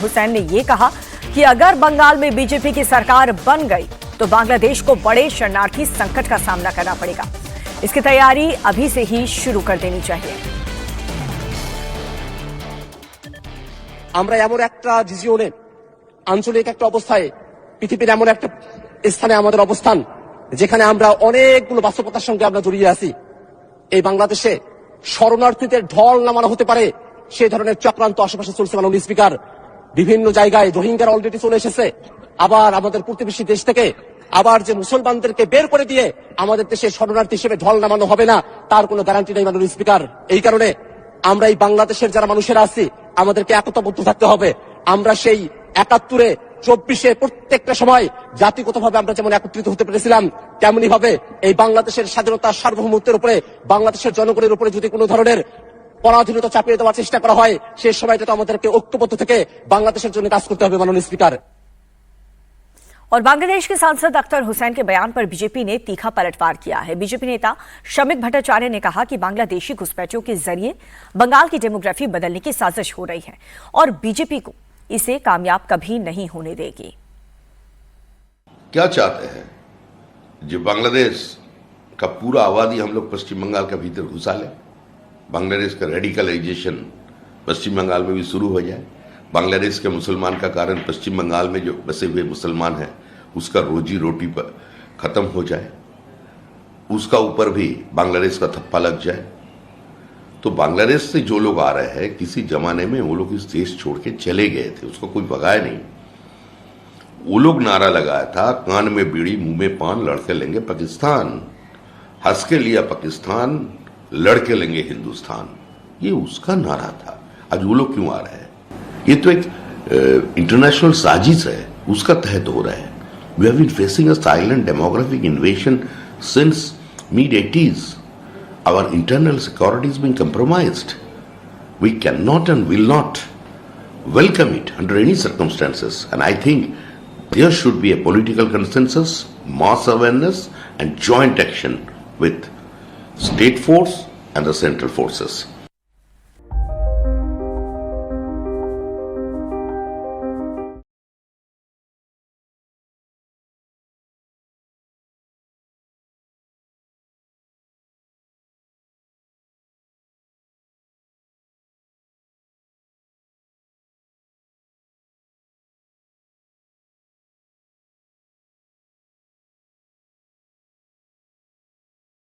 हुसैन ने ये कहा कि अगर बंगाल में बीजेपी की सरकार बन गई तो बांग्लादेश को बड़े शरणार्थी संकट का सामना करना पड़ेगा। इसकी तैयारी अभी से ही शुरू कर देनी चाहिए। আমরা এমন একটা রিজিয়নে আঞ্চলিক একটা অবস্থায় পৃথিবীর এমন একটা স্থানে আমাদের অবস্থান যেখানে আমরা অনেকগুলো বাস্তবতার সঙ্গে আমরা জড়িয়ে আছি। এই বাংলাদেশে শরণার্থীদের ঢল নামানো হতে পারে সেই ধরনের চক্রান্ত আশেপাশে চলছে। মাননীয় স্পিকার, বিভিন্ন জায়গায় রোহিঙ্গারা অলরেডি চলে এসেছে। আবার আমাদের প্রতিবেশী দেশ থেকে আবার যে মুসলমানদেরকে বের করে দিয়ে আমাদের দেশে শরণার্থী হিসেবে ঢল নামানো হবে না তার কোনো গ্যারান্টি নেই মাননীয় স্পিকার। এই কারণে আমরা এই বাংলাদেশের যারা মানুষেরা আছি আমাদেরকে একতাবদ্ধ থাকতে হবে। আমরা সেই ৭১-এ ২৪-এ প্রত্যেকটা সময় জাতিগতভাবে আমরা যেমন একত্রিত হতে পেরেছিলাম তেমনি ভাবে এই বাংলাদেশের স্বাধীনতা সার্বভৌমত্বের উপরে বাংলাদেশের জনগণের উপরে যদি কোনো ধরনের পরাধীনতা চাপিয়ে দেওয়ার চেষ্টা করা হয় সেই সময়টা তো আমাদেরকে ঐক্যবদ্ধ থেকে বাংলাদেশের জন্য কাজ করতে হবে মাননীয় স্পিকার। और बांग्लादेश के सांसद अख्तर हुसैन के बयान पर बीजेपी ने तीखा पलटवार किया है। बीजेपी नेता शमिक भट्टाचार्य ने कहा कि बांग्लादेशी घुसपैठियों के जरिए बंगाल की डेमोग्राफी बदलने की साजिश हो रही है और बीजेपी को इसे कामयाब कभी नहीं होने देगी। क्या चाहते हैं जो बांग्लादेश का पूरा आबादी हम लोग पश्चिम बंगाल के भीतर घुसा ले, बांग्लादेश का रेडिकलाइजेशन पश्चिम बंगाल में भी शुरू हो जाए, बांग्लादेश के मुसलमान का कारण पश्चिम बंगाल में जो बसे हुए मुसलमान हैं उसका रोजी रोटी पर खत्म हो जाए, उसका ऊपर भी बांग्लादेश का थप्पा लग जाए। तो बांग्लादेश से जो लोग आ रहे हैं किसी जमाने में वो लोग इस देश छोड़ के चले गए थे, उसको कोई भगाया नहीं। वो लोग नारा लगाया था कान में बीड़ी मुंह में पान, लड़के लेंगे पाकिस्तान, हंस के लिया पाकिस्तान, लड़के लेंगे हिंदुस्तान, ये उसका नारा था। आज वो लोग क्यों आ रहे हैं? ये तो एक इंटरनेशनल साजिश है, उसका तहत हो रहा है। We have been facing a silent demographic invasion since mid-80s. Our internal security is being compromised. We cannot and will not welcome it under any circumstances. And I think there should be a political consensus, mass awareness and joint action with state force and the central forces.